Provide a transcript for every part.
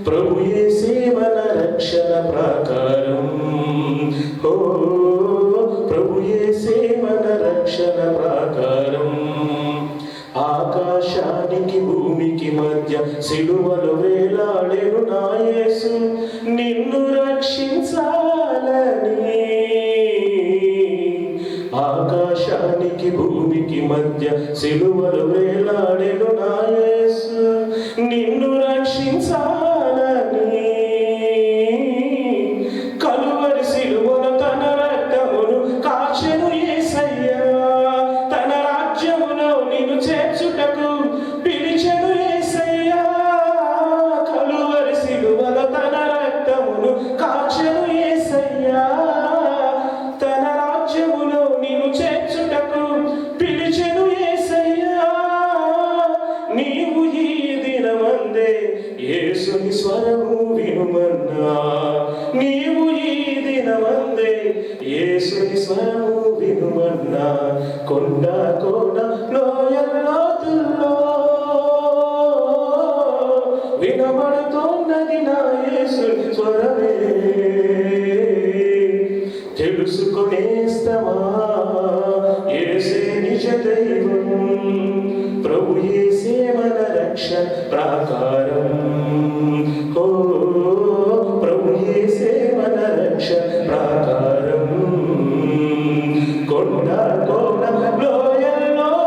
ప్రభు యేసే మన రక్షణ ప్రాకారం. ఓ ప్రభు యేసే మన రక్షణ ప్రాకారం. ఆకాశానికి భూమికి మధ్య సిలువలో వేలాడెను నా యేసు నిన్ను రక్షించాలని. ఆకాశానికి భూమికి మధ్య సిలువలో వేలాడెను నా యేసు నిన్ను రక్షించాలని. కలువరి సిలువలో తన రక్తమును కాచెను యేసయ్యా. తన రాజ్యములో నిన్ను చేర్చుటకు పిలిచెను యేసయ్యా. కలువరి సిలువలో తన రక్తమును కాచెను యేసయ్యా. తన రాజ్యములో నిన్ను చేర్చుటకు పిలిచెను యేసయ్యా. నీవు ఈ దినమందే యేసుని స్వరము వినుమన్నా. నీవు ఈ దినమందే యేసుని స్వరము వినుమన్నా. కొండ కోన లోయల్లోతుల్లో వినబడుతోన్నది నా యేసుని స్వరమే. తెలుసుకొనేస్తమా యేసే నిజ దైవం. ప్రభు యేసే మన రక్షణ ప్రాకారం. ఓ ప్రభు యేసే మన రక్షణ ప్రాకారం. కొండ కోన లోయల్లోతుల్లో.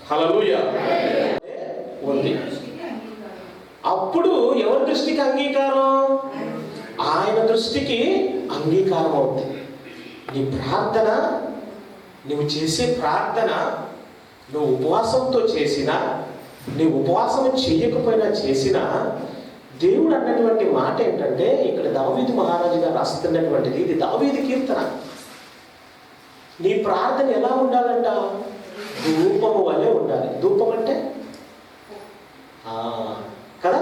హల్లెలూయా ఉంది. అప్పుడు ఎవరి దృష్టికి అంగీకారం? ఆయన దృష్టికి అంగీకారం అవుతుంది. నీ ప్రార్థన, నువ్వు చేసే ప్రార్థన, నువ్వు ఉపవాసంతో చేసినా, నువ్వు ఉపవాసం చేయకపోయినా చేసినా, దేవుడు అన్నటువంటి మాట ఏంటంటే, ఇక్కడ దావీదు మహారాజు గారు రాస్తున్నటువంటిది, ఇది దావీదు కీర్తన. నీ ప్రార్థన ఎలా ఉండాలంట? ధూపము వల్లే ఉండాలి. ధూపం అంటే కదా,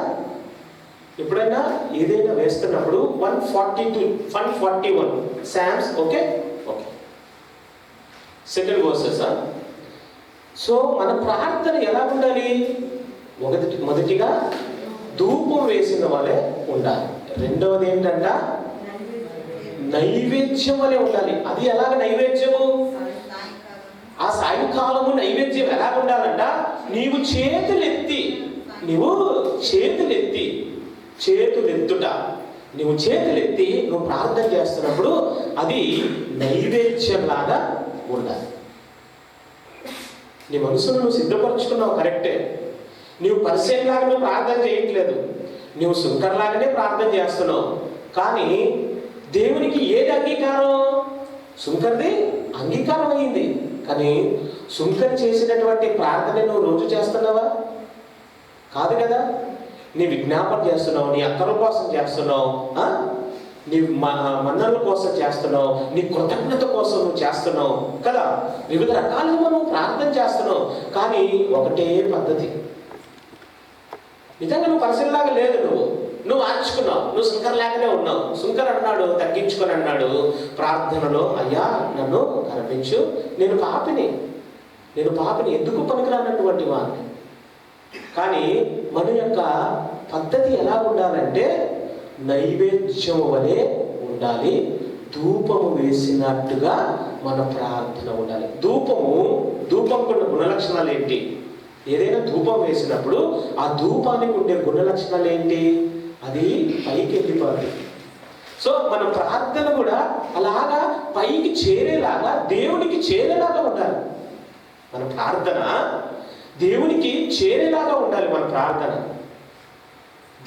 ఎప్పుడైనా ఏదైనా వేస్తున్నప్పుడు 142 141 psalms. Okay okay, second verses. So మన ప్రార్థన ఎలా ఉండాలి? మొదటిగా ధూపం వేసిన వాళ్ళే ఉండాలి. రెండవది ఏంటంట? నైవేద్యం వలె ఉండాలి. అది ఎలాగ నైవేద్యము? ఆ సాయంకాలము నైవేద్యం ఎలాగ ఉండాలంట? నీవు చేతులెత్తి నువ్వు ప్రార్థన చేస్తున్నప్పుడు అది నైవేద్యం లాగా ఉండాలి. నీ మనసును నువ్వు సిద్ధపరచుకున్నావు, కరెక్టే. నీవు పరిచయంలాగా నువ్వు ప్రార్థన చేయట్లేదు, నువ్వు శుంకర్లాగానే ప్రార్థన చేస్తున్నావు. కానీ దేవునికి ఏది అంగీకారం? శుంకర్ది అంగీకారం అయింది. కానీ శుంకర్ చేసినటువంటి ప్రార్థన నువ్వు రోజు చేస్తున్నావా? కాదు కదా. నీ విజ్ఞాపన చేస్తున్నావు, నీ అక్కల కోసం చేస్తున్నావు, నీ మన్నల కోసం చేస్తున్నావు, నీ కృతజ్ఞత కోసం నువ్వు చేస్తున్నావు కదా. వివిధ రకాలుగా మనం ప్రార్థన చేస్తున్నావు. కానీ ఒకటే పద్ధతి. నిజంగా నువ్వు పరిశీలలాగా లేదు, నువ్వు మార్చుకున్నావు, నువ్వు శంకర్లాగానే ఉన్నావు. శంకర్ అన్నాడు, తగ్గించుకొని అన్నాడు ప్రార్థనలో, అయ్యా నన్ను కనిపించు, నేను పాపిని, ఎందుకు పనికిరానటువంటి వాడిని. కానీ మన యొక్క పద్ధతి ఎలా ఉండాలంటే నైవేద్యం వలె ఉండాలి. ధూపము వేసినట్టుగా మన ప్రార్థన ఉండాలి. ధూపం కొన్ని గుణలక్షణాలు ఏంటి? ఏదైనా ధూపం వేసినప్పుడు ఆ ధూపానికి ఉండే గుణలక్షణాలు ఏంటి? అది పైకి వెళ్ళిపోతుంది. సో మన ప్రార్థన కూడా అలాగా పైకి చేరేలాగా, దేవునికి చేరేలాగా ఉండాలి. మన ప్రార్థన దేవునికి చేరేలాగా ఉండాలి. మన ప్రార్థన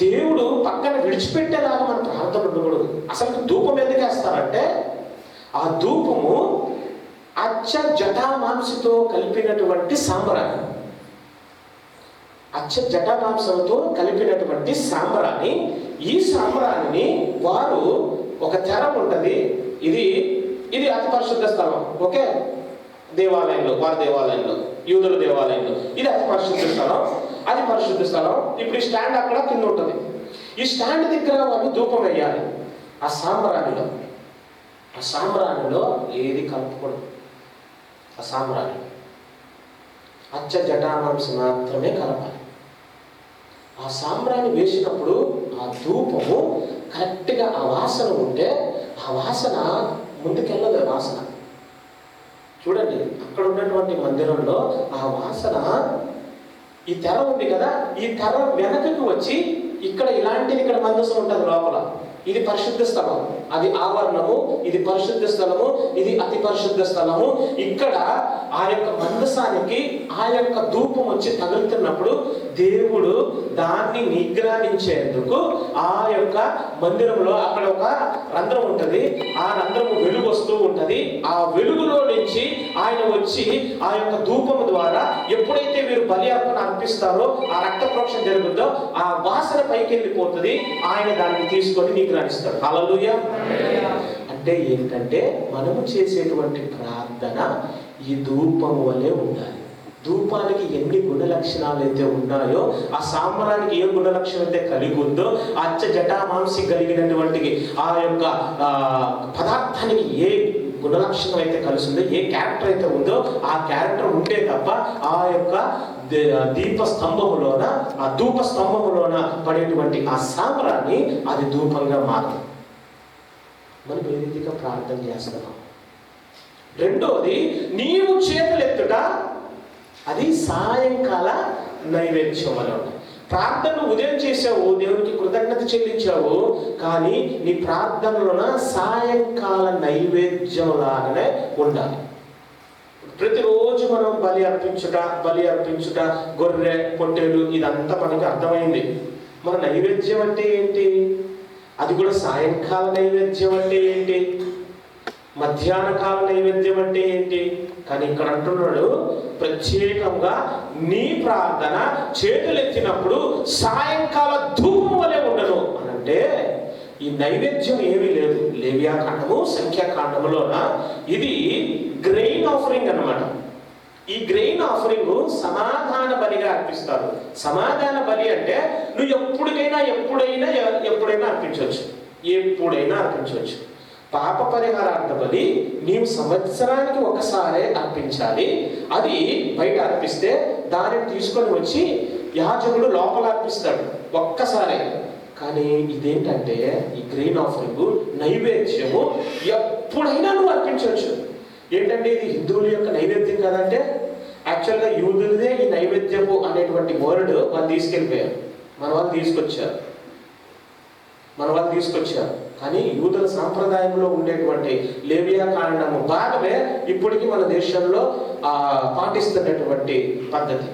దేవుడు పక్కన విడిచిపెట్టేలాగా మన ప్రార్థన ఉండకూడదు. అసలు ధూపం ఎందుకు వేస్తారంటే, ఆ ధూపము అచ్చ జటామాంసతో కలిపినటువంటి సాంబ్రాణి, ఈ సాంబ్రాణిని వారు ఒక తెరం ఉంటుంది. ఇది అతి పరిశుద్ధ స్థలం. ఓకే, దేవాలయంలో, వారి దేవాలయంలో, యూదుల దేవాలయంలో ఇది అతి పరిశుద్ధ స్థలం. ఇప్పుడు ఈ స్టాండ్ అక్కడ కింద ఉంటుంది. ఈ స్టాండ్ దగ్గర వాళ్ళు ధూపం వేయాలి. ఆ సాంబ్రాణిలో ఏది కలుపుకూడదు. అచ్చ జటామాంసం మాత్రమే కలపాలి. ఆ సాంబ్రాణి వేసినప్పుడు ఆ ధూపము కరెక్ట్గా ఆ వాసన ఉంటే ఆ వాసన ముందుకెళ్ళదు. వాసన చూడండి, అక్కడ ఉన్నటువంటి మందిరంలో ఆ వాసన, ఈ తెర ఉంది కదా, ఈ తెర వెనకకు వచ్చి ఇక్కడ ఇలాంటిది, ఇక్కడ మందసం ఉంటుంది లోపల. ఇది పరిశుద్ధ స్థలం, అది ఆవరణము, ఇది పరిశుద్ధ స్థలము, ఇది అతి పరిశుద్ధ స్థలము. ఇక్కడ ఆ యొక్క మందసానికి ఆ యొక్క ధూపం వచ్చి తగులుతున్నప్పుడు దేవుడు దాన్ని నిగ్రహించేందుకు ఆ యొక్క మందిరంలో అక్కడ ఒక రంధ్రం ఉంటుంది. ఆ రంధ్రము వెలుగు వస్తూ ఉంటుంది. ఆ వెలుగులో నుంచి ఆయన వచ్చి ఆ యొక్క ధూపము ద్వారా ఎప్పుడైతే మీరు బలి అర్పణ అర్పిస్తారో ఆ రక్త ప్రోక్షణ జరుగుతుందో ఆ వాసన పైకి వెళ్ళిపోతుంది. ఆయన దాన్ని తీసుకొని నిగ్రహిస్తాడు. హల్లెలూయా. అంటే ఏంటంటే మనము చేసేటువంటి ప్రార్థన ఈ ధూపము వలె ఉండాలి. ధూపానికి ఎన్ని గుణ లక్షణాలు అయితే ఉన్నాయో, ఆ సాంబ్రానికి ఏ గుణ లక్షణం అయితే కలిగి ఉందో, అచ్చ జటామాంసి కలిగినటువంటి ఆ యొక్క పదార్థానికి ఏ గుణలక్షణం అయితే కలిసి ఉందో, ఏ క్యారెక్టర్ అయితే ఉందో ఆ క్యారెక్టర్ ఉంటే తప్ప ఆ యొక్క దీపస్తంభములోన, ఆ ధూప స్తంభములోన పడేటువంటి ఆ సాంబ్రాన్ని అది ధూపంగా మారదు. మనం ఏ రీతిగా ప్రార్థన చేస్తున్నాం. రెండోది, నీవు చేతులెత్తుట అది సాయంకాల నైవేద్యం వల్ల. ప్రార్థన ఉదయం చేసావు, దేవునికి కృతజ్ఞత చెల్లించావు, కానీ నీ ప్రార్థనలోన సాయంకాల నైవేద్యం లాగానే ఉండాలి. ప్రతిరోజు మనం బలి అర్పించుట, గొర్రె పొట్టేలు, ఇదంతా మనకి అర్థమైంది. మన నైవేద్యం అంటే ఏంటి? అది కూడా సాయంకాల నైవేద్యం అంటే ఏంటి? మధ్యాహ్న కాల నైవేద్యం అంటే ఏంటి? కానీ ఇక్కడ అంటున్నాడు, ప్రత్యేకంగా నీ ప్రార్థన చేతులెత్తినప్పుడు సాయంకాల ధూపం వలె ఉండను అని అంటే, ఈ నైవేద్యం ఏమీ లేదు. లేవియాకాండము, సంఖ్యాకాండములోన ఇది గ్రెయిన్ ఆఫరింగ్ అన్నమాట. ఈ గ్రెయిన్ ఆఫరింగ్ సమాధాన బలిగా అర్పిస్తారు. సమాధాన బలి అంటే నువ్వు ఎప్పుడైనా అర్పించవచ్చు, ఎప్పుడైనా అర్పించవచ్చు. పాప పరిహారార్థ బలి నీవు సంవత్సరానికి ఒకసారే అర్పించాలి. అది బయట అర్పిస్తే దానిని తీసుకొని వచ్చి యాజకుడు లోపల అర్పిస్తాడు ఒక్కసారే. కానీ ఇదేంటంటే ఈ గ్రెయిన్ ఆఫరింగ్ నైవేద్యము ఎప్పుడైనా నువ్వు అర్పించవచ్చు. ఏంటంటే ఇది హిందువుల యొక్క నైవేద్యం కదంటే, యాక్చువల్గా యూదులదే ఈ నైవేద్యము అనేటువంటి వర్డ్ వాళ్ళు తీసుకెళ్ళిపోయారు, మన వాళ్ళు తీసుకొచ్చారు. కానీ యూదుల సాంప్రదాయంలో ఉండేటువంటి లేవియాకాండము భాగమే ఇప్పటికీ మన దేశంలో పాటిస్తున్నటువంటి పద్ధతి.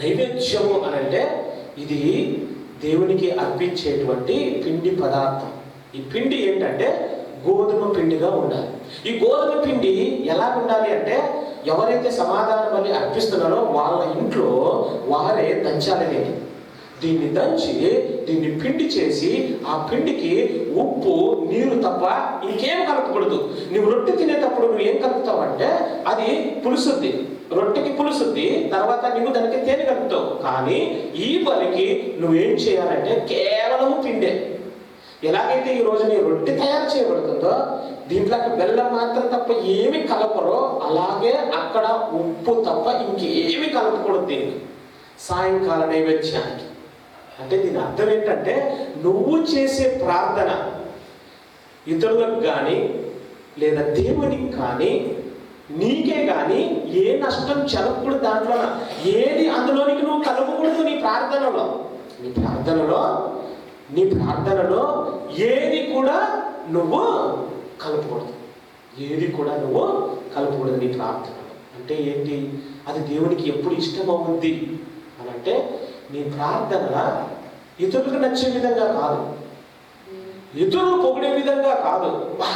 నైవేద్యము అనంటే ఇది దేవునికి అర్పించేటువంటి పిండి పదార్థం. ఈ పిండి ఏంటంటే గోధుమ పిండిగా ఉండాలి. ఈ గోధుమ పిండి ఎలా ఉండాలి అంటే, ఎవరైతే సమాధాన బలి అర్పిస్తున్నారో వాళ్ళ ఇంట్లో వారే దంచాలని. దీన్ని దంచి దీన్ని పిండి చేసి ఆ పిండికి ఉప్పు, నీరు తప్ప ఇంకేం కలపకూడదు. నువ్వు రొట్టె తినేటప్పుడు నువ్వు ఏం కలుపుతావు అంటే అది పులుసుద్ది, రొట్టెకి పులుసుద్ది, తర్వాత నువ్వు దానికి తేనె కలుపుతావు. కానీ ఈ బలికి నువ్వేం చేయాలంటే కేవలం పిండే. ఎలాగైతే ఈ రోజు నీ రొట్టె తయారు చేయబడుతుందో దీంట్లోకి బెల్లం మాత్రం తప్ప ఏమి కలపరో, అలాగే అక్కడ ఉప్పు తప్ప ఇంకేమి కలపకూడదు దీనికి సాయంకాల నైవేద్యానికి. అంటే దీని అర్థం ఏంటంటే, నువ్వు చేసే ప్రార్థన ఇతరులకు కానీ లేదా దేవునికి కానీ నీకే కానీ ఏ నష్టం జరగకూడదు. దాంట్లో ఏది అందులోనికి నువ్వు కలపకూడదు. నీ ప్రార్థనలో ఏది కూడా నువ్వు కలపకూడదు. నీ ప్రార్థనలో అంటే ఏంటి? అది దేవునికి ఎప్పుడు ఇష్టమవుద్ది అని అంటే, నీ ప్రార్థన ఇతరులకు నచ్చే విధంగా కాదు, ఇతరులు పొగిడే విధంగా కాదు.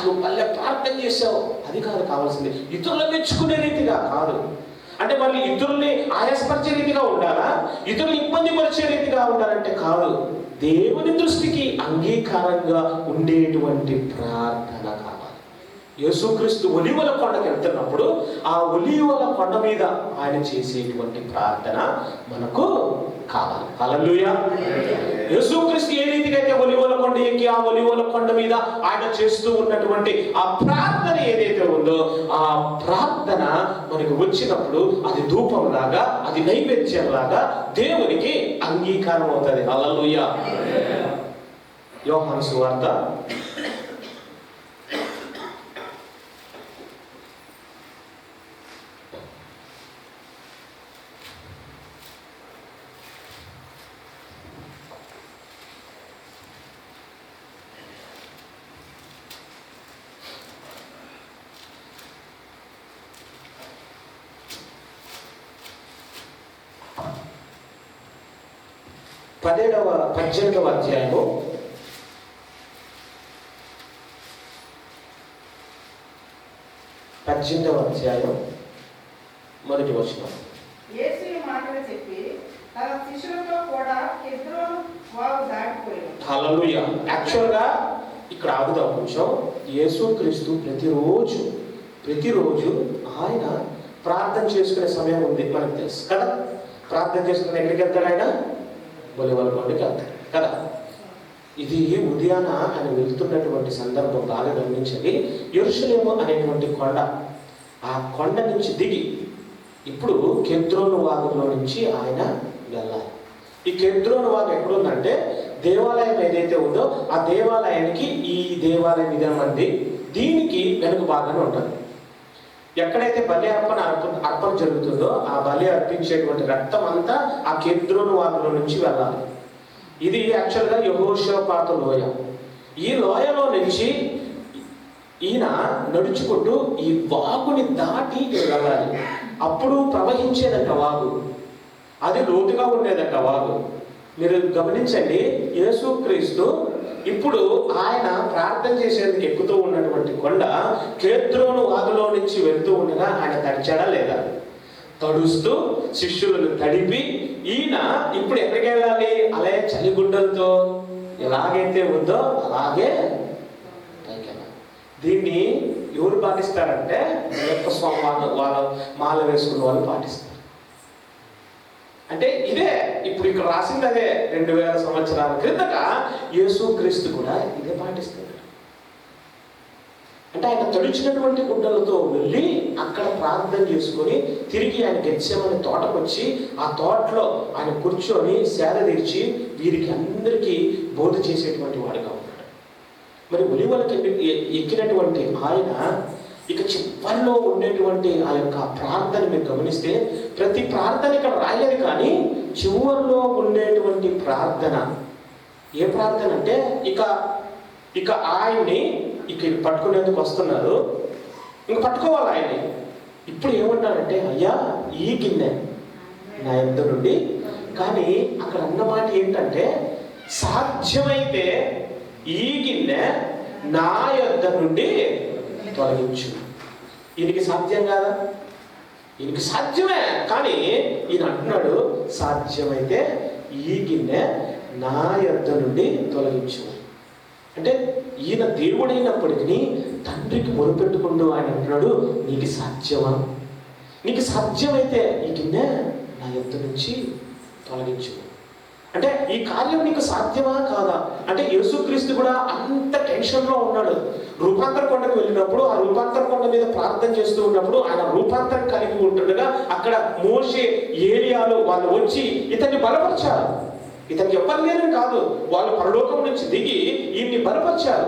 నువ్వు మళ్ళీ ప్రార్థన చేసావు, అది కాదు కావాల్సింది. ఇతరులు మెచ్చుకునే రీతిగా కాదు. అంటే మళ్ళీ ఇతరుల్ని ఆయాసపరిచే రీతిగా ఉండాలా, ఇతరులు ఇబ్బంది పరిచే రీతిగా ఉండాలంటే కాదు. దేవుని దృష్టికి అంగీకారంగా ఉండేటువంటి ప్రార్థన కావాలి. యేసుక్రీస్తు ఒలీవల కొండకి వెళ్తున్నప్పుడు ఆ ఒలీవల కొండ మీద ఆయన చేసేటువంటి ప్రార్థన మనకు కావాలి. హల్లెలూయా. యేసుక్రీస్తు ఏ రీతిగా అయితే ఒలీవల కొండ ఎక్కి ఆ ఒలీవల కొండ మీద ఆయన చేస్తూ ఉన్నటువంటి ఆ ప్రార్థన ఏదైతే ఉందో ఆ ప్రార్థన మనకు వచ్చినప్పుడు అది ధూపంలాగా, అది నైవేద్యంలాగా దేవునికి అంగీకారం అవుతుంది. హల్లెలూయా. యోహాను సువార్త 18వ అధ్యాయము 18వ అధ్యాయం మొదటి వచనం. యేసు ఈ మాటలు చెప్పి తన శిష్యులతో కూడా కెద్రోను వాగు దాటిపోయాడు. హల్లెలూయా. యాక్చువల్గా ఇక్కడ ఆగుదాం కొంచెం. యేసుక్రీస్తు ప్రతిరోజు ఆయన ప్రార్థన చేసుకునే సమయం ఉంది, మనకు తెలుసు కదా. ప్రార్థన చేసుకుని ఎక్కడికి వెళ్తాడు? ఆయన ఒలీవల కొండకి వెళ్తాడు కదా. ఇది ఉదయాన ఆయన వెళ్తున్నటువంటి సందర్భం బాగా గమనించండి. యెరూషలేము అనేటువంటి కొండ, ఆ కొండ నుంచి దిగి ఇప్పుడు కెద్రోను వాగులో నుంచి ఆయన వెళ్ళాలి. ఈ కెద్రోను వాగు ఎక్కడుందంటే దేవాలయం ఏదైతే ఉందో ఆ దేవాలయానికి, ఈ దేవాలయం ఇదేమంది, దీనికి వెనుక బాగానే ఉంటుంది. ఎక్కడైతే బలి అర్పణ జరుగుతుందో ఆ బలి అర్పించేటువంటి రక్తం అంతా ఆ కెద్రోను వాగులో నుంచి వెళ్ళాలి. ఇది యాక్చువల్గా యెహోషాపాతు లోయ. ఈ లోయలో నుంచి ఈయన నడుచుకుంటూ ఈ వాగుని దాటి వెళ్ళాలి. అప్పుడు ప్రవహించేదంట వాగు, అది లోతుగా ఉండేదంట వాగు. మీరు గమనించండి, యేసుక్రీస్తు ఇప్పుడు ఆయన ప్రార్థన చేసేందుకు ఎక్కుతూ ఉన్నటువంటి కొండ కెద్రోను వాగులో నుంచి వెళ్తూ ఉండగా ఆయన తడిచాడా లేదా? తడుస్తూ శిష్యులను తడిపి ఈయన ఇప్పుడు ఎక్కడికి వెళ్ళాలి? అలాగే చలిగుడ్డలతో ఎలాగైతే ఉందో అలాగే పైకి వెళ్ళాలి. దీన్ని ఎవరు పాటిస్తారంటే స్వామి వాళ్ళ మాల వేసుకున్న వాళ్ళు పాటిస్తారు. అంటే ఇదే ఇప్పుడు ఇక్కడ రాసింది అదే. 2000 సంవత్సరాల క్రిందట యేసుక్రీస్తు కూడా ఇదే పాటిస్తాడు. అంటే ఆయన తడిచినటువంటి గుడ్డలతో వెళ్ళి అక్కడ ప్రార్థన చేసుకొని తిరిగి ఆయన గెత్సేమనే తోటకు వచ్చి ఆ తోటలో ఆయన కూర్చొని సేద తీర్చి వీరికి అందరికీ బోధ చేసేటువంటి వాడుగా ఉన్నాడు. మరి ఒలీవలకి ఎక్కినటువంటి ఆయన ఇక చివరిలో ఉండేటువంటి ఆ యొక్క ప్రార్థన మీరు గమనిస్తే ప్రతి ప్రార్థన ఇక్కడ రాయలేదు, కానీ చివరిలో ఉండేటువంటి ప్రార్థన ఏ ప్రార్థన అంటే ఇక ఆయన్ని ఇక పట్టుకునేందుకు వస్తున్నారు, ఇంక పట్టుకోవాలి ఆయన్ని. ఇప్పుడు ఏమంటారంటే, అయ్యా ఈ గిన్నె నా యొద్ద నుండి, కానీ అక్కడ అన్నమాట ఏంటంటే సాధ్యమైతే ఈ గిన్నె నా యొద్ద నుండి తొలగించు. ఈయనకి సాధ్యం కాదా? ఈయనకి సాధ్యమే, కానీ ఈయన అంటున్నాడు సాధ్యమైతే ఈ గిన్నె నా యొద్ద నుండి తొలగించు. అంటే ఈయన దేవుడైనప్పటికీ తండ్రికి మొరుపెట్టుకుంటూ ఆయన అంటున్నాడు, నీకు సాధ్యమా? నీకు సాధ్యమైతే ఈ గిన్నె నా యొద్ద నుంచి తొలగించు. అంటే ఈ కార్యం నీకు సాధ్యమా కాదా? అంటే యేసుక్రీస్తు కూడా అంత టెన్షన్లో ఉన్నాడు. రూపాంతర కొండకు వెళ్ళినప్పుడు ఆ రూపాంతర కొండ మీద ప్రార్థన చేస్తూ ఉన్నప్పుడు ఆయన రూపాంతరం కలిగి ఉంటుండగా అక్కడ మోషే, ఏలియాలు వాళ్ళు వచ్చి ఇతన్ని బలపరిచారు. ఇతనికి ఎవ్వరు లేరని కాదు, వాళ్ళు పరలోకం నుంచి దిగి ఈయన్ని బలపరిచారు.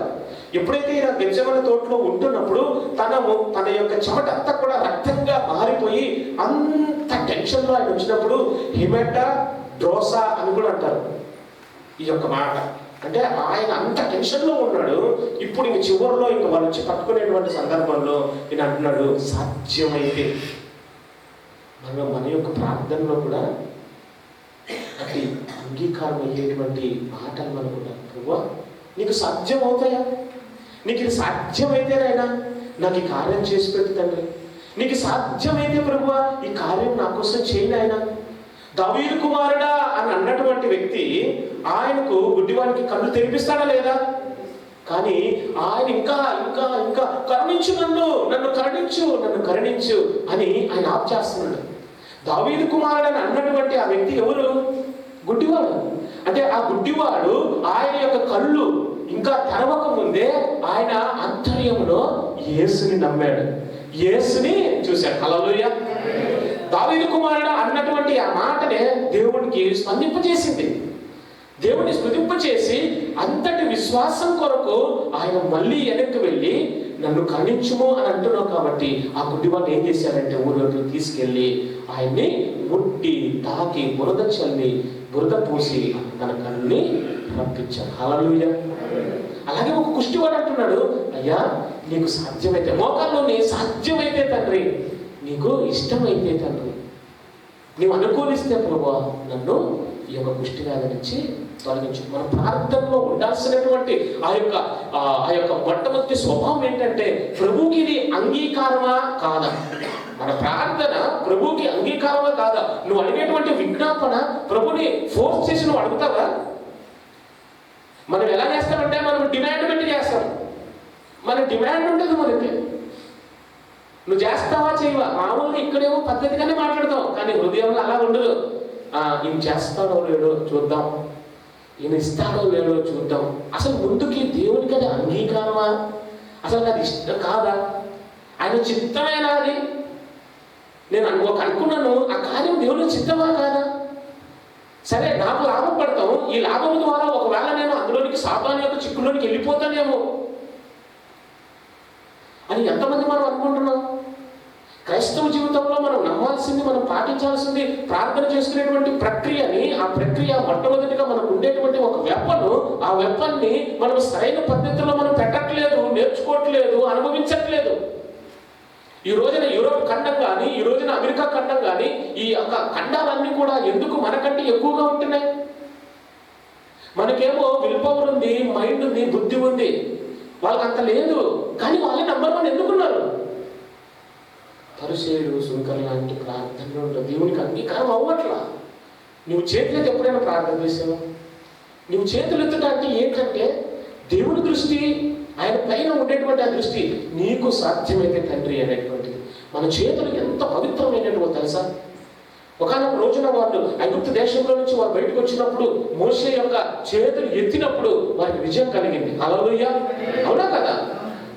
ఎప్పుడైతే ఈయన గెత్సేమనే తోటలో ఉంటున్నప్పుడు తన యొక్క చెమట అంతా కూడా రక్తంగా మారిపోయి అంత టెన్షన్లో ఆయన వచ్చినప్పుడు హిమెటా డ్రోసా అని కూడా అంటారు ఈ యొక్క మాట. అంటే ఆయన అంత టెన్షన్లో ఉన్నాడు. ఇప్పుడు ఇంక చివరిలో ఇంక వాళ్ళు వచ్చి పట్టుకునేటువంటి సందర్భంలో ఈయన అంటున్నాడు, సాధ్యమైతే. మన యొక్క ప్రార్థనలో కూడా అది అంగీకారం అయ్యేటువంటి మాటలు మనకు ఉన్నాయి. ప్రభువా నీకు సాధ్యం అవుతాయా? నీకు ఇది సాధ్యమైతేనైనా నాకు ఈ కార్యం చేసి పెట్టు తండ్రి. నీకు సాధ్యమైతే ప్రభువా ఈ కార్యం నా కోసం చేయను. ఆయన దావీదు కుమారుడా అని అన్నటువంటి వ్యక్తి ఆయనకు గుడ్డివానికి కళ్ళు తెరిపిస్తాడా లేదా? కానీ ఆయన ఇంకా ఇంకా ఇంకా కరుణించు, నన్ను కరుణించు అని ఆయన ఆప్ చేస్తున్నాడు. దావీదు కుమారుడని అన్నటువంటి ఆ వ్యక్తి ఎవరు? గుడ్డివాడు. అంటే ఆ గుడ్డివాడు ఆయన యొక్క కళ్ళు ఇంకా తెరవక ముందే ఆయన అంతర్యములో యేసుని నమ్మాడు, యేసుని చూశాడు. హల్లెలూయా. దావీదు కుమారుడు అన్నటువంటి ఆ మాటనే దేవునికి స్పందింపజేసింది. దేవుని స్పందింపచేసి అంతటి విశ్వాసం కొరకు ఆయన మళ్ళీ వెనక్కి వెళ్ళి నన్ను కరుణించుము అని అంటున్నావు కాబట్టి ఆ గుడ్డివాడిని ఏం చేశారంటే ఊరు తీసుకెళ్ళి ఆయన్ని ముట్టి తాకి బురద చల్లి బురద పూసి తన కళ్ళని రప్పించాడు. హల్లెలూయా. అలాగే ఒక కుష్టివాడు అంటున్నాడు, అయ్యా నీకు సాధ్యమైతే, మోకాల్లోని సాధ్యమైతే తండ్రి, నీకు ఇష్టమైతే తండ్రి, నీవు అనుకూలిస్తే ప్రభువా నన్ను ఈ యొక్క కుష్టి వ్యాధి నుంచి తొలగించు. మన ప్రార్థనలో ఉండాల్సినటువంటి ఆ యొక్క మొట్టమొదటి స్వభావం ఏంటంటే ప్రభువుకి ఇది అంగీకారమా కాదా? మన ప్రార్థన ప్రభువుకి అంగీకారమా కాదా? నువ్వు అడిగేటువంటి విజ్ఞాపన ప్రభుని ఫోర్స్ చేసి నువ్వు అడుగుతావా? మనం ఎలా చేస్తామంటే మనం డిమాండ్ పెట్టి చేస్తాం. మన డిమాండ్ ఉంటుంది మనకి. నువ్వు చేస్తావా చేయవా? మామూలుగా ఇక్కడేమో పద్ధతిగానే మాట్లాడతాం, కానీ హృదయంలో అలా ఉండదు. ఈయన చేస్తాడో లేడో చూద్దాం, ఈయన ఇస్తాడో లేడో చూద్దాం. అసలు ముందుకి దేవునికి అది అంగీకారమా? అసలు అది ఇష్టం కాదా? ఆయన చిత్తమేనా? అది నేను అనుకున్నాను, ఆ కార్యం దేవుని చిత్తమా కాదా? సరే, నాకు లాభం పడతాం, ఈ లాభం ద్వారా ఒకవేళ నేను అందులోనికి సాతాను యొక్క చిక్కులోనికి వెళ్ళిపోతానేమో అని ఎంతమంది మనం అనుకుంటున్నాం? క్రైస్తవ జీవితంలో మనం నమ్మాల్సింది, మనం పాటించాల్సింది ప్రార్థన చేసుకునేటువంటి ప్రక్రియని, ఆ ప్రక్రియ మొట్టమొదటిగా మనకు ఉండేటువంటి ఒక వెపను, ఆ వెపన్ని మనం సరైన పద్ధతిలో మనం పెట్టట్లేదు, నేర్చుకోవట్లేదు, అనుభవించట్లేదు. ఈ రోజున యూరోప్ ఖండం కానీ, ఈ రోజున అమెరికా ఖండం కానీ, ఈ యొక్క ఖండాలన్నీ కూడా ఎందుకు మనకంటే ఎక్కువగా ఉంటున్నాయి? మనకేమో విల్ పవర్ ఉంది, మైండ్ ఉంది, బుద్ధి ఉంది, వాళ్ళకి అంత లేదు. కానీ వాళ్ళే నంబర్ 1 ఎందుకున్నారు? పరిసయ్యులు, సుంకర్ లాంటి ప్రార్థనలు దేవునికి అంగీకారం అవ్వట్లా. నువ్వు చేతులెత్తి ఎప్పుడైనా ప్రార్థన చేసావా? నువ్వు చేతులు ఎత్తుట అంటే ఏంటంటే దేవుని దృష్టి, ఆయన పైన ఉండేటువంటి ఆ దృష్టి, నీకు సాధ్యమైతే తండ్రి అనేటువంటిది. మన చేతులు ఎంత పవిత్రమైనటువంటి తెలుసా? ఒకనొక రోజున వాళ్ళు ఐగుప్తు దేశంలో నుంచి వారు బయటకు వచ్చినప్పుడు మోషే యొక్క చేతులు ఎత్తినప్పుడు వారికి విజయం కలిగింది. హల్లెలూయా. అవునా కదా?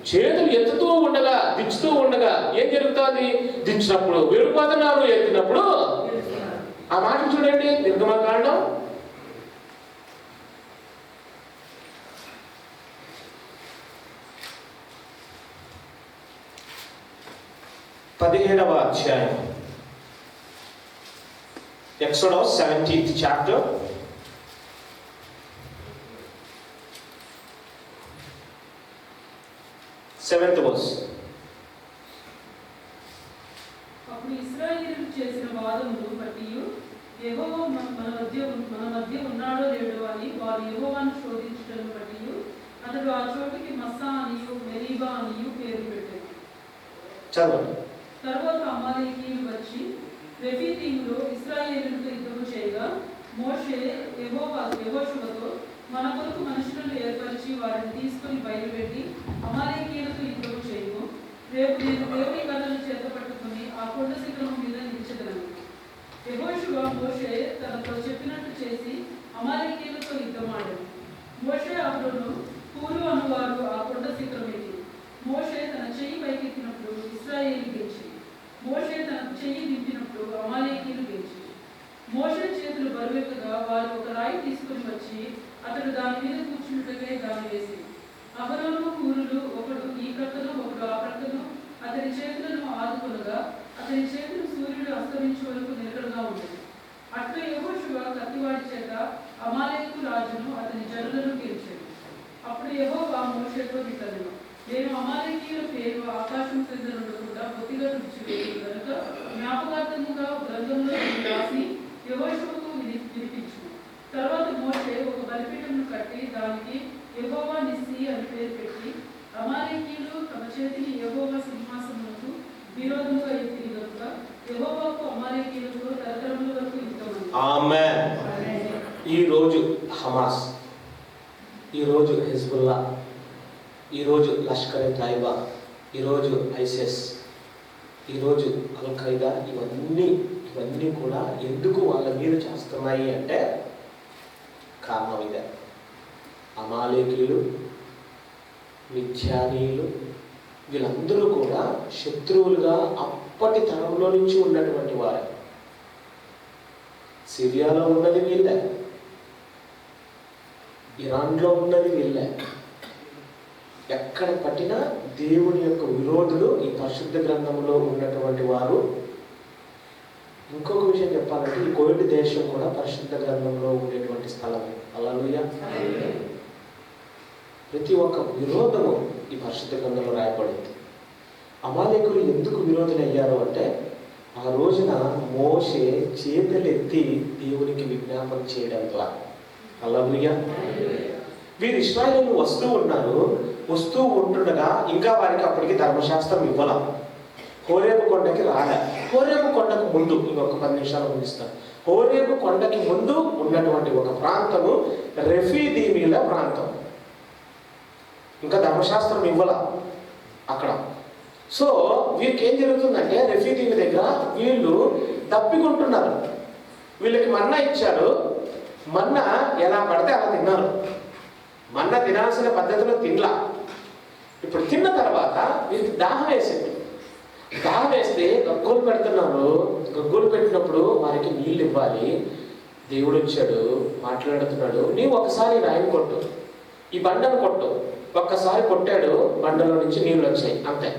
చేతులు ఎత్తుతూ ఉండగా, దించుతూ ఉండగా ఏం జరుగుతుంది? దించినప్పుడు వేడుకోదన్నారు, ఎత్తినప్పుడు ఆ మాట చూడండి, నిర్గమకాండం 17వ అధ్యాయం, Exodus 17th chapter, 7th verse. అప్పుడు ఇశ్రాయేలీయులు చేసిన వాదమును బట్టి యెహోవా మన మధ్య ఉన్నాడో లేడో అని వారు యెహోవాను శోధించడం బట్టి అతడు ఆ చోటికి మస్సా అనియు మెరీబా అనియు పేరు పెట్టాడు. చదవండి. తర్వాత అమాలేకీయులు వచ్చి రెఫీదీములో ఇశ్రాయేలీయులతో యుద్ధము చేయగా మోషే యెహోషువతో మన కొరకు మనుషులను ఏర్పరిచి వారిని తీసుకొని బయలుపెట్టి అమాలేకీయులతో యుద్ధము చేయము. రేపు నేను దేవుని కర్రను చేత పట్టుకుని ఆ కొండ శిఖరం మీద నిలిచెదను. యెహోషువ మోషే తనతో చెప్పినట్టు చేసి అమాలేకీయులతో యుద్ధమాడాడు. మోషే అహరోను హూరు అనువారు ఆ కొండ శిఖరం ఎక్కి మోషే తన చెయ్యి పైకెత్తినప్పుడు ఇశ్రాయేలు గెలిచి, మోషే తన చెయ్యి దింపినప్పుడు అమాలేకీయులు గెలిచి, మోషే చేతులు బరువెక్కగా వారు ఒక రాయి తీసుకుని వచ్చి అతడు దాని మీద కూర్చున్నట్టుగా దాన్ని వేసి అహరోను హూరులు ఒకడు ఈ ప్రక్కను ఒకడు ఆ ప్రక్కను అతని చేతులను ఆదుకొనగా అతని చేతులు సూర్యుడు అస్తమించే వరకు నిలకడగా ఉండేది. అట్లా యెహోషువ కత్తివాడి చేత అమాలేకు రాజును అతని జనులను గెలిచాడు. అప్పుడు యెహోవా మోషేతో ఇట్లనెను, నేను అమాలేకీయుల పేరు ఆకాశం క్రింద ఉండకుండా బొత్తిగా తుడిచివేయు కనుక జ్ఞాపకార్థముగా గ్రంథంలో రాసి యెహోషువకు వినిపించు. తర్వాత మోషే ఒక బలిపీఠమును కట్టి దానికి యెహోవా నిస్సి అని పేరు పెట్టి అమాలేకీయులు తమ చేతిని యెహోవా సింహాసనమునకు విరోధముగా ఎత్తిరి కనుక యెహోవాకు అమాలేకీయులకు తరతరముల వరకు యుద్ధం. ఆమేన్. ఈ రోజు హమాస్, ఈ రోజు హెజ్బుల్లా, ఈరోజు లష్కర్ తాయిబా, ఈరోజు ఐసిస్, ఈరోజు అల్ ఖైదా, ఇవన్నీ కూడా ఎందుకు వాళ్ళ మీద చేస్తున్నాయి అంటే కారణం ఇదే. అమాలేకీయులు, మిథ్యానీయులు, వీళ్ళందరూ కూడా శత్రువులుగా అప్పటి తరంలో నుంచి ఉన్నటువంటి వారే. సిరియాలో ఉన్నది వీళ్ళే, ఇరాన్లో ఉన్నది వీళ్ళే. ఎక్కడ పట్టినా దేవుని యొక్క విరోధులు ఈ పరిశుద్ధ గ్రంథంలో ఉన్నటువంటి వారు. ఇంకొక విషయం చెప్పాలంటే ఈ కోవిడ్ దేశం కూడా పరిశుద్ధ గ్రంథంలో ఉండేటువంటి స్థలం. హల్లెలూయా. ప్రతి ఒక్క విరోధము ఈ పరిశుద్ధ గ్రంథంలో రాయబడింది. అమాలేకులు ఎందుకు విరోధులు అయ్యారు అంటే ఆ రోజున మోషే చేతులెత్తి దేవునికి విజ్ఞాపన చేయడం ద్వారా. హల్లెలూయా. వీరు ఇశ్రాయేలు వస్తూ ఉంటుండగా ఇంకా వారికి అప్పటికి ధర్మశాస్త్రం ఇవ్వాల. హోరేబు కొండకి రాలే. హోరేబు కొండకు ముందు, ఇంకొక 10 నిమిషాలు ముగిస్తాను. హోరేబు కొండకి ముందు ఉన్నటువంటి ఒక ప్రాంతము రెఫీదీమీల ప్రాంతం. ఇంకా ధర్మశాస్త్రం ఇవ్వాల అక్కడ. సో వీరికి ఏం జరుగుతుందంటే రెఫీదీమి దగ్గర వీళ్ళు తప్పికుంటున్నారు. వీళ్ళకి మన్నా ఇచ్చారు. మన్నా ఎలా పడితే అలా తిన్నారు. మన్నా తినాల్సిన పద్ధతిలో తినలా. ఇప్పుడు తిన్న తర్వాత వీరికి దాహం వేసింది. దాహం వేస్తే గగ్గోలు పెడుతున్నారు. గగ్గోలు పెట్టినప్పుడు వారికి నీళ్ళు ఇవ్వాలి. దేవుడు వచ్చాడు, మాట్లాడుతున్నాడు. నీవు ఒకసారి రాయిని కొట్టు, ఈ బండను కొట్టు. ఒక్కసారి కొట్టాడు, బండలో నుంచి నీళ్ళు వచ్చాయి, అంతే.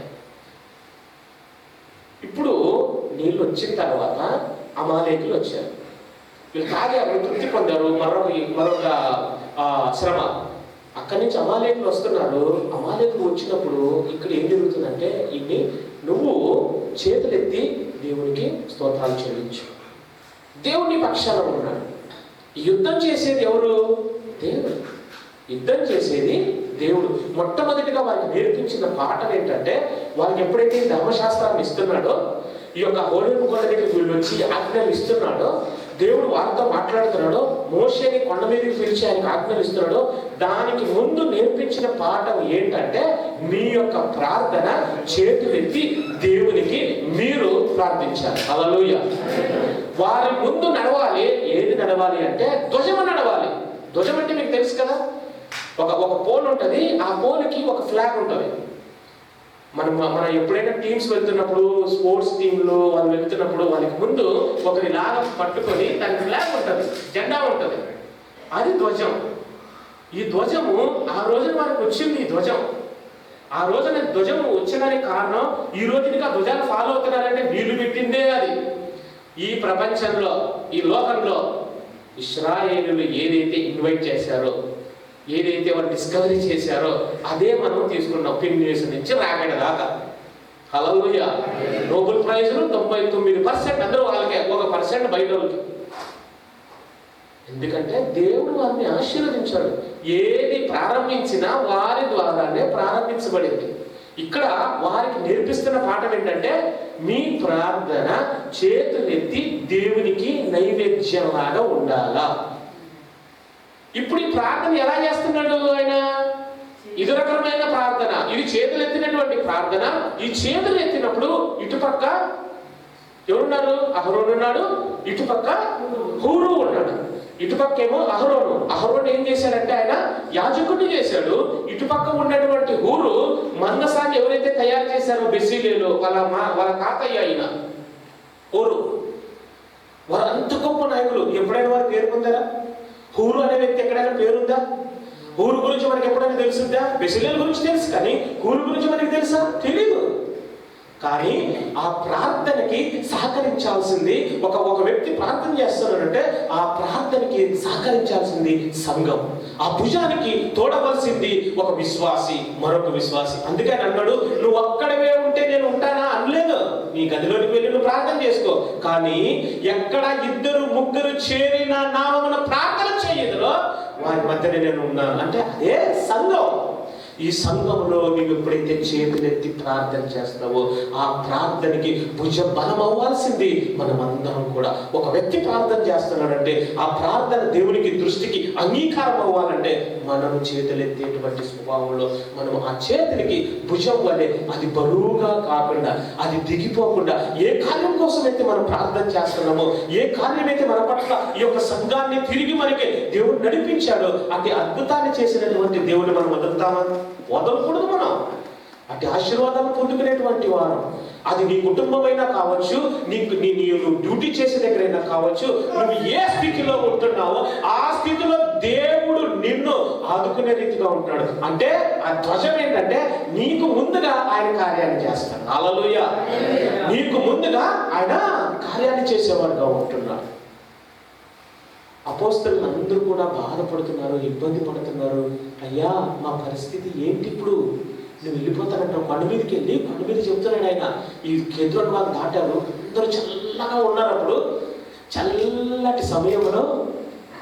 ఇప్పుడు నీళ్ళు వచ్చిన తర్వాత అమాలేకులు వచ్చారు. వీళ్ళు తాగారు, తృప్తి పొందారు. మరొక శ్రమ. అక్కడి నుంచి అమాలేకులు వస్తున్నారు. అమాలేకులు వచ్చినప్పుడు ఇక్కడ ఏం జరుగుతుందంటే నువ్వు చేతులెత్తి దేవునికి స్తోత్రాలు చెల్లించు. దేవుని పక్షాన ఉన్నాడు. యుద్ధం చేసేది ఎవరు? దేవుడు. యుద్ధం చేసేది దేవుడు. మొట్టమొదటిగా వారికి నేర్పించిన పాఠం ఏంటంటే వారికి ఎప్పుడైతే ధర్మశాస్త్రాన్ని ఇస్తున్నాడో, ఈ యొక్క హోరేబు కొండ దగ్గరికి వీళ్ళు వచ్చి ఆజ్ఞలు ఇస్తున్నాడో, దేవుడు వారితో మాట్లాడుతున్నాడో, మోషేని కొండ మీదకి పిలిచి ఆయనకు ఆజ్ఞలు ఇస్తున్నాడో, దానికి ముందు నేర్పించిన పాఠం ఏంటంటే మీ యొక్క ప్రార్థన చేతులెత్తి దేవునికి మీరు ప్రార్థించాలి. హల్లెలూయా. వారి ముందు నడవాలి. ఏది నడవాలి అంటే ధ్వజము నడవాలి. ధ్వజం అంటే మీకు తెలుసు కదా, ఒక పోల్ ఉంటుంది. ఆ పోల్కి ఒక ఫ్లాగ్ ఉంటుంది. మనం ఎప్పుడైనా టీమ్స్ వెళ్తున్నప్పుడు, స్పోర్ట్స్ టీంలో వాళ్ళు వెళ్తున్నప్పుడు వాళ్ళకి ముందు ఒకరి లాగా పట్టుకొని దానికి ఫ్లాగ్ ఉంటుంది, జెండా ఉంటుంది. అది ధ్వజం. ఈ ధ్వజము ఆ రోజున మనకు వచ్చింది. ఈ ధ్వజం ఆ రోజున ధ్వజం వచ్చడానికి కారణం, ఈ రోజునికి ఆ ధ్వజాన్ని ఫాలో అవుతున్నారంటే వీళ్ళు పెట్టిందే అది. ఈ ప్రపంచంలో, ఈ లోకంలో ఇశ్రాయేలులు ఏదైతే ఇన్వైట్ చేశారో, ఏదైతే వాళ్ళు డిస్కవరీ చేశారో అదే మనం తీసుకున్నాం. పిన్యూస్ నుంచి రాకెట్ దాకా. హల్లెలూయా. నోబెల్ ప్రైజులు 99% అందరూ వాళ్ళకే, 1% బయట వాళ్ళకి. ఎందుకంటే దేవుడు వారిని ఆశీర్వదించాడు. ఏది ప్రారంభించినా వారి ద్వారానే ప్రారంభించబడింది. ఇక్కడ వారికి నేర్పిస్తున్న పాఠం ఏంటంటే మీ ప్రార్థన చేతులెత్తి దేవునికి నైవేద్యంలాగా ఉండాలా. ఇప్పుడు ఈ ప్రార్థన ఎలా చేస్తున్నాడు ఆయన? ఇది రకమైన ప్రార్థన. ఇది చేతులు ఎత్తినటువంటి ప్రార్థన. ఈ చేతులు ఎత్తినప్పుడు ఇటుపక్క ఎవరున్నారు? అహరోను ఉన్నాడు. ఇటుపక్క హూరు ఉన్నాడు. ఇటుపక్క ఏమో అహరోను. అహరోను ఏం చేశాడంటే ఆయన యాజకుడిని చేశాడు. ఇటుపక్క ఉన్నటువంటి హూరు మందసాన్ని ఎవరైతే తయారు చేశారో బెసీలేలో వాళ్ళ తాతయ్య అయిన హూరు. వారు అంత గొప్ప నాయకులు. ఎప్పుడైనా వారు పేరు పొందారా? హూరు అనే వ్యక్తి ఎక్కడైనా పేరుందా? హూరు గురించి మనకి ఎప్పుడైనా తెలుసుద్దా? బెసలేల్ గురించి తెలుసు, కానీ హూరు గురించి మనకి తెలుసా? తెలీదు. కానీ ఆ ప్రార్థనకి సహకరించాల్సింది ఒక వ్యక్తి ప్రార్థన చేస్తున్నాడంటే ఆ ప్రార్థనకి సహకరించాల్సింది సంఘం. ఆ భుజానికి తోడవలసింది ఒక విశ్వాసి, మరొక విశ్వాసి. అందుకని అన్నాడు, నువ్వు ఒక్కడవే ఉంటే నేను ఉంటానా అనలేదు. నీ గదిలోకి వెళ్ళి నువ్వు ప్రార్థన చేసుకో, కానీ ఎక్కడ 2-3 చేరి నా నామమున ప్రార్థన చేయదురో వారి మధ్యనే నేను ఉన్నాను. అంటే అదే సంఘం. ఈ సంఘంలో నీవు ఎప్పుడైతే చేతులెత్తి ప్రార్థన చేస్తావో ఆ ప్రార్థనకి భుజ బలం అవ్వాల్సింది మనమందరం కూడా. ఒక వ్యక్తి ప్రార్థన చేస్తున్నాడంటే ఆ ప్రార్థన దేవునికి దృష్టికి అంగీకారం అవ్వాలంటే మనం చేతులెత్తేటువంటి స్వభావంలో మనం ఆ చేతులకి భుజం వలె అది బరువుగా కాకుండా, అది దిగిపోకుండా, ఏ కార్యం కోసం అయితే మనం ప్రార్థన చేస్తున్నామో, ఏ కార్యమైతే మన పట్ల ఈ యొక్క సంఘాన్ని తిరిగి మనకి దేవుడు నడిపించాడో అట్టి అద్భుతాన్ని చేసినటువంటి దేవుని మనం వదులుతామా? వదలకూడదు. మనం అట్టి ఆశీర్వాదాలు పొందుకునేటువంటి వారు. అది నీ కుటుంబమైనా కావచ్చు, నీవు డ్యూటీ చేసే దగ్గరైనా కావచ్చు, నువ్వు ఏ స్థితిలో ఉంటున్నావో ఆ స్థితిలో దేవుడు నిన్ను ఆదుకునే రీతిగా ఉంటున్నాడు. అంటే ఆ ధ్వజం ఏంటంటే నీకు ముందుగా ఆయన కార్యాన్ని చేస్తాడు. హల్లెలూయా. నీకు ముందుగా ఆయన కార్యాన్ని చేసేవాడుగా ఉంటున్నాడు. అపోస్తలులు అందరూ కూడా బాధపడుతున్నారు, ఇబ్బంది పడుతున్నారు. అయ్యా మా పరిస్థితి ఏంటి ఇప్పుడు? నువ్వు వెళ్ళిపోతానంటావు. కొండ మీదకి వెళ్ళి కొండ మీద చెప్తున్నాడు ఆయన. ఈ కేద్రోను వాళ్ళు దాటారు, అందరూ చల్లగా ఉన్నారు. అప్పుడు చల్లటి సమయంలో,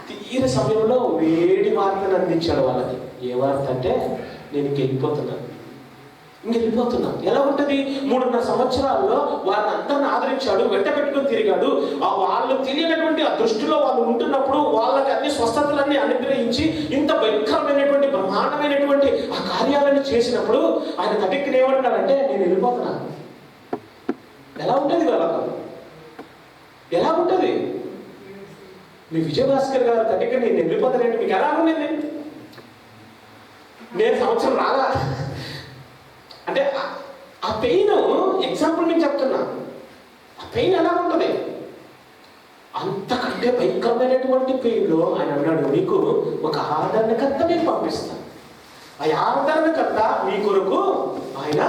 తీర సమయంలో వేడి వార్తను అందించాడు వాళ్ళకి. ఏ వార్త అంటే నేను వెళ్ళిపోతున్నాను. ఎలా ఉంటుంది? 3.5 సంవత్సరాల్లో వారిని అందరిని ఆదరించాడు, వెంట పెట్టుకుని తిరిగాడు. వాళ్ళు తెలియనటువంటి ఆ దృష్టిలో వాళ్ళు ఉంటున్నప్పుడు వాళ్ళకి అన్ని స్వస్థతలన్నీ అనుగ్రహించి ఇంత భయంకరమైనటువంటి బ్రహ్మాండమైనటువంటి ఆ కార్యాలను చేసినప్పుడు ఆయన తటిక్కిని ఏమంటాడంటే నేను వెళ్ళిపోతున్నాను. ఎలా ఉంటుంది వాళ్ళకు? ఎలా ఉంటుంది? మీ విజయభాస్కర్ గారు తటిక్కి నేను వెళ్ళిపోతానంటే మీకు ఎలా ఉండేది? నేను సంవత్సరం రాలా అంటే ఆ పెయిన్ ఎగ్జాంపుల్ నేను చెప్తున్నా. ఆ పెయిన్ ఎలా ఉంటుంది? అంతకంటే భయంకరమైనటువంటి పెయిన్లో ఆయన అన్నాడు, నీకు ఒక ఆదరణకర్త నేను పంపిస్తాను. ఆ ఆదరణకర్త మీ కొరకు ఆయన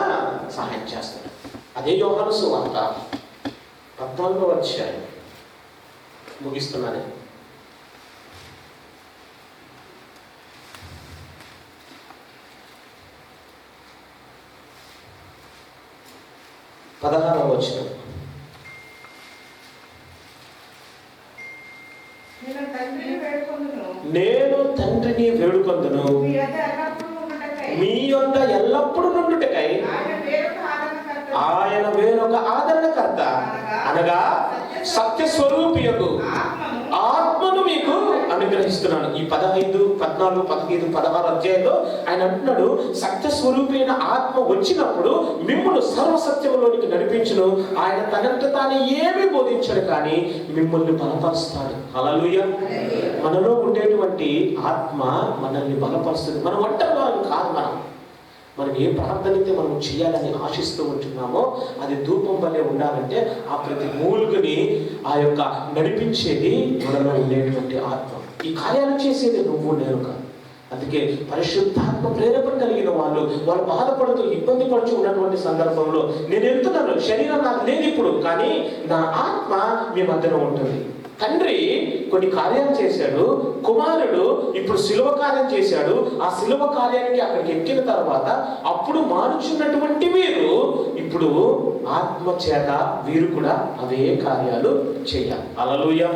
సహాయం చేస్తాడు. అదే యోహాను సువార్త 14వ అధ్యాయం. ముగిస్తున్నానే. 16వ వచనం. నేను తండ్రిని వేడుకొందును మీ యొద్ద ఎల్లప్పుడూ నుండుటకై ఆయన వేరొక ఆదరణకర్త అనగా సత్య స్వరూపియగు ఆత్మను మీకు అనుగ్రహిస్తున్నాను. ఈ 15, 14, 15, 16 అధ్యాయంలో ఆయన అంటున్నాడు, సత్య స్వరూపైన ఆత్మ వచ్చినప్పుడు మిమ్మల్ని సర్వసత్యంలోనికి నడిపించును. ఆయన తనంత తాను ఏమీ బోధించడు కానీ మిమ్మల్ని బలపరుస్తాడు. హల్లెలూయా. మనలో ఉండేటువంటి ఆత్మ మనల్ని బలపరుస్తుంది. మనం ఒంటరి వారం కాదు. మనం ఏ ప్రార్థన అయితే మనం చేయాలని ఆశిస్తూ ఉంటున్నామో అది ధూపం వల్లే ఉండాలంటే ఆ ప్రతి మూలుగుని ఆ యొక్క నడిపించేది మనలో ఉండేటువంటి ఆత్మ. ఈ కార్యాలు చేసేది నువ్వు నేను కాదు. అందుకే పరిశుద్ధాత్మ ప్రేరేపణ కలిగిన వాళ్ళు బాధపడుతూ ఇబ్బంది పడుతూ ఉన్నటువంటి సందర్భంలో నేను వెళ్తున్నాను, శరీరం నాకు లేదు ఇప్పుడు, కానీ నా ఆత్మ మీ మధ్యన ఉంటుంది. తండ్రి కొన్ని కార్యాలు చేశాడు, కుమారుడు ఇప్పుడు శిలువ కార్యం చేశాడు. ఆ శిలువ కార్యానికి అక్కడికి ఎక్కిన తర్వాత అప్పుడు మానుచున్నటువంటి వీరు ఇప్పుడు ఆత్మ చేత వీరు కూడా అవే కార్యాలు చేయాలి. హల్లెలూయా,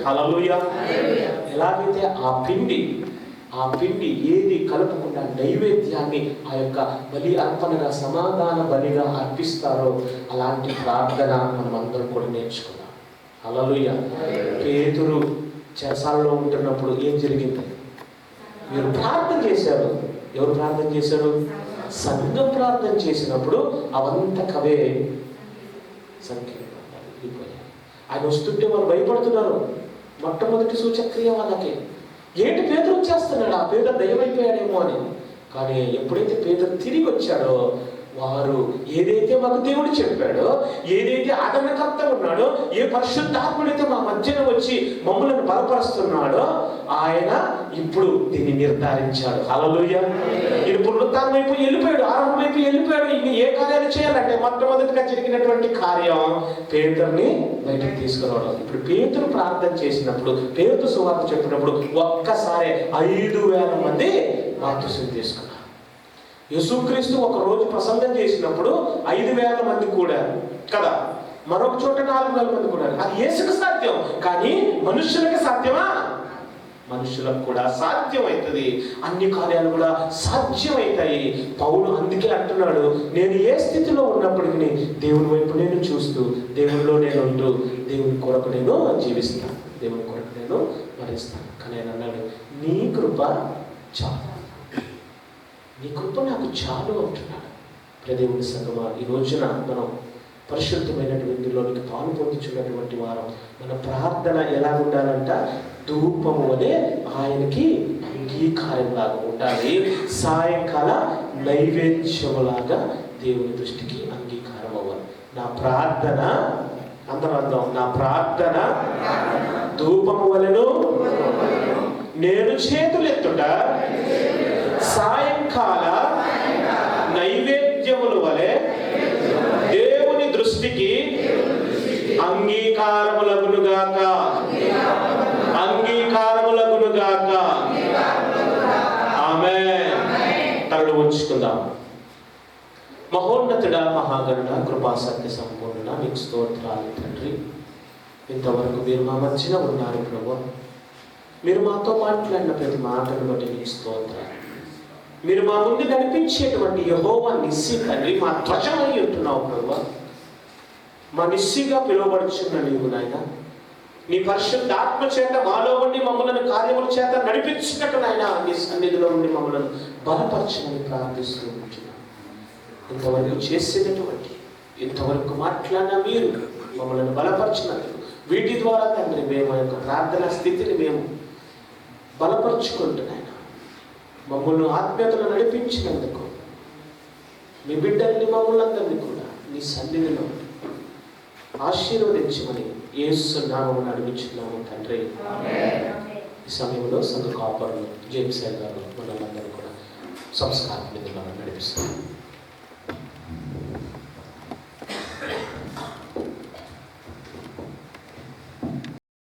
హల్లెలూయా. ఎలాగైతే ఆ పిండి ఏది కలపకుండా నైవేద్యాన్ని ఆ యొక్క బలి అర్పణగా సమాధాన బలిగా అర్పిస్తారో అలాంటి ప్రార్థన మనం అందరం కూడా నేర్చుకున్నాం. హల్లెలూయా. పేతురు చెరసాలలో ఉంటున్నప్పుడు ఏం జరిగింది? మీరు ప్రార్థన చేశారు. ఎవరు ప్రార్థన చేశారు? సంఘం ప్రార్థన చేసినప్పుడు అవంతా కవే సంఖ్యపోయాయి. ఆయన వస్తుంటే వాళ్ళు భయపడుతున్నారు. మొట్టమొదటి సూచక్రియ వాళ్ళకి ఏంటి? పేతురు వచ్చేస్తున్నాడు, ఆ పేదరు దయ్యమైపోయాడేమో అని. కానీ ఎప్పుడైతే పేదరు తిరిగి వచ్చాడో వారు ఏదైతే మాకు దేవుడు చెప్పాడో, ఏదైతే ఆదరణకర్త ఉన్నాడో, ఏ పరిశుద్ధాత్ముడైతే మా మధ్యన వచ్చి మమ్మల్ని బలపరుస్తున్నాడో ఆయన ఇప్పుడు దీన్ని నిర్ధారించాడు. హల్లెలూయా. ఇది పునరుత్థానం అయిపోయి వెళ్ళిపోయాడు, ఆరంభం అయిపోయి వెళ్ళిపోయాడు. ఇంక ఏ కార్యాలు చేయాలంటే మొట్టమొదటిగా జరిగినటువంటి కార్యం పేతురుని బయటకు తీసుకురావడం. ఇప్పుడు పేతురు ప్రార్థన చేసినప్పుడు, పేతురు సువార్త చెప్పినప్పుడు ఒక్కసారి 5,000 మంది బాప్తిసం తీసుకున్నారు. యేసుక్రీస్తు ఒక రోజు ప్రసంగం చేసినప్పుడు 5,000 మంది కూడారు కదా. మరొక చోట 4,000 మంది కూడారు. అది యేసుకు సాధ్యం, కానీ మనుషులకి సాధ్యమా? మనుషులకు కూడా సాధ్యమవుతుంది, అన్ని కార్యాలు కూడా సాధ్యమవుతాయి. పౌలు అందుకే అంటున్నాడు, నేను ఏ స్థితిలో ఉన్నప్పటికీ దేవుని వైపు నేను చూస్తూ, దేవునిలో నేను ఉంటూ, దేవుని కొరకు నేను జీవిస్తాను, దేవుని కొరకు నేను మరిస్తాను. కానీ ఆయన అన్నాడు, నీ కృప చాలు, నీ కృప నాకు చాలు అంటున్నాడు. దేవుని సంగమా, ఈ రోజున మనం పరిశుద్ధమైనటువంటిలోనికి పాలు పొందుచున్నటువంటి వారం. మన ప్రార్థన ఎలా ఉండాలంట? ధూపము వలె ఆయనకి అంగీకారంలాగా ఉండాలి. సాయంకాల నైవేద్యములాగా దేవుని దృష్టికి అంగీకారం అవ్వాలి. నా ప్రార్థన, అందరూ అందాం, నా ప్రార్థన ధూపము వలెను, నేను చేతులెత్తుట సాయంకాల నైవేద్యముల వలె దేవుని దృష్టికి అంగీకారములగునుగాక, అంగీకారములగునుగాక. ఆమేన్. తరడు ఉంచుకుందాం. మహోన్నతుడా, మహాగరుడ, కృపా సత్య సంపూర్ణ, నీకు స్తోత్రాలు తండ్రి. ఇంతవరకు మీరు మా మధ్యన ఉన్నారు ప్రభువా. మీరు మాతో మాట్లాడిన ప్రతి మాటను బట్టి నీకు స్తోత్రాలు. మీరు మా ముందు నడిపించేటువంటి యెహోవా నిస్సి తండ్రి, మా ధ్వజమై ఉంటున్నావు ప్రభువా. మా నిస్సిగా పిలువబడుచున్న నీవు నాయన, నీ పరిశుద్ధాత్మ చేత మాలో ఉండి మమ్మల్ని కార్యముల చేత నడిపించుటకు నాయన, నీ సన్నిధిలో ఉండి మమ్మల్ని బలపరచమని ప్రార్థిస్తూ ఉంటున్నాను. ఇంతవరకు చేసేటటువంటి, ఇంతవరకు మాట్లాడిన మీరు మమ్మల్ని బలపరిచినందుకు, వీటి ద్వారా తండ్రి మేము యొక్క ప్రార్థనా స్థితిని మేము బలపరుచుకుంటున్నాయి. మమ్మల్ని ఆత్మీయతను నడిపించినందుకు, మీ బిడ్డల్ని మమ్మల్ని అందరినీ కూడా నీ సన్నిధిలో ఆశీర్వదించమని యేసు నామమున అడుగుచున్నాము తండ్రి. ఈ సమయంలో సంఘ కాపరులు జేమ్స్ గారు మనందరూ కూడా సంస్కారం మీద నడిపిస్తారు.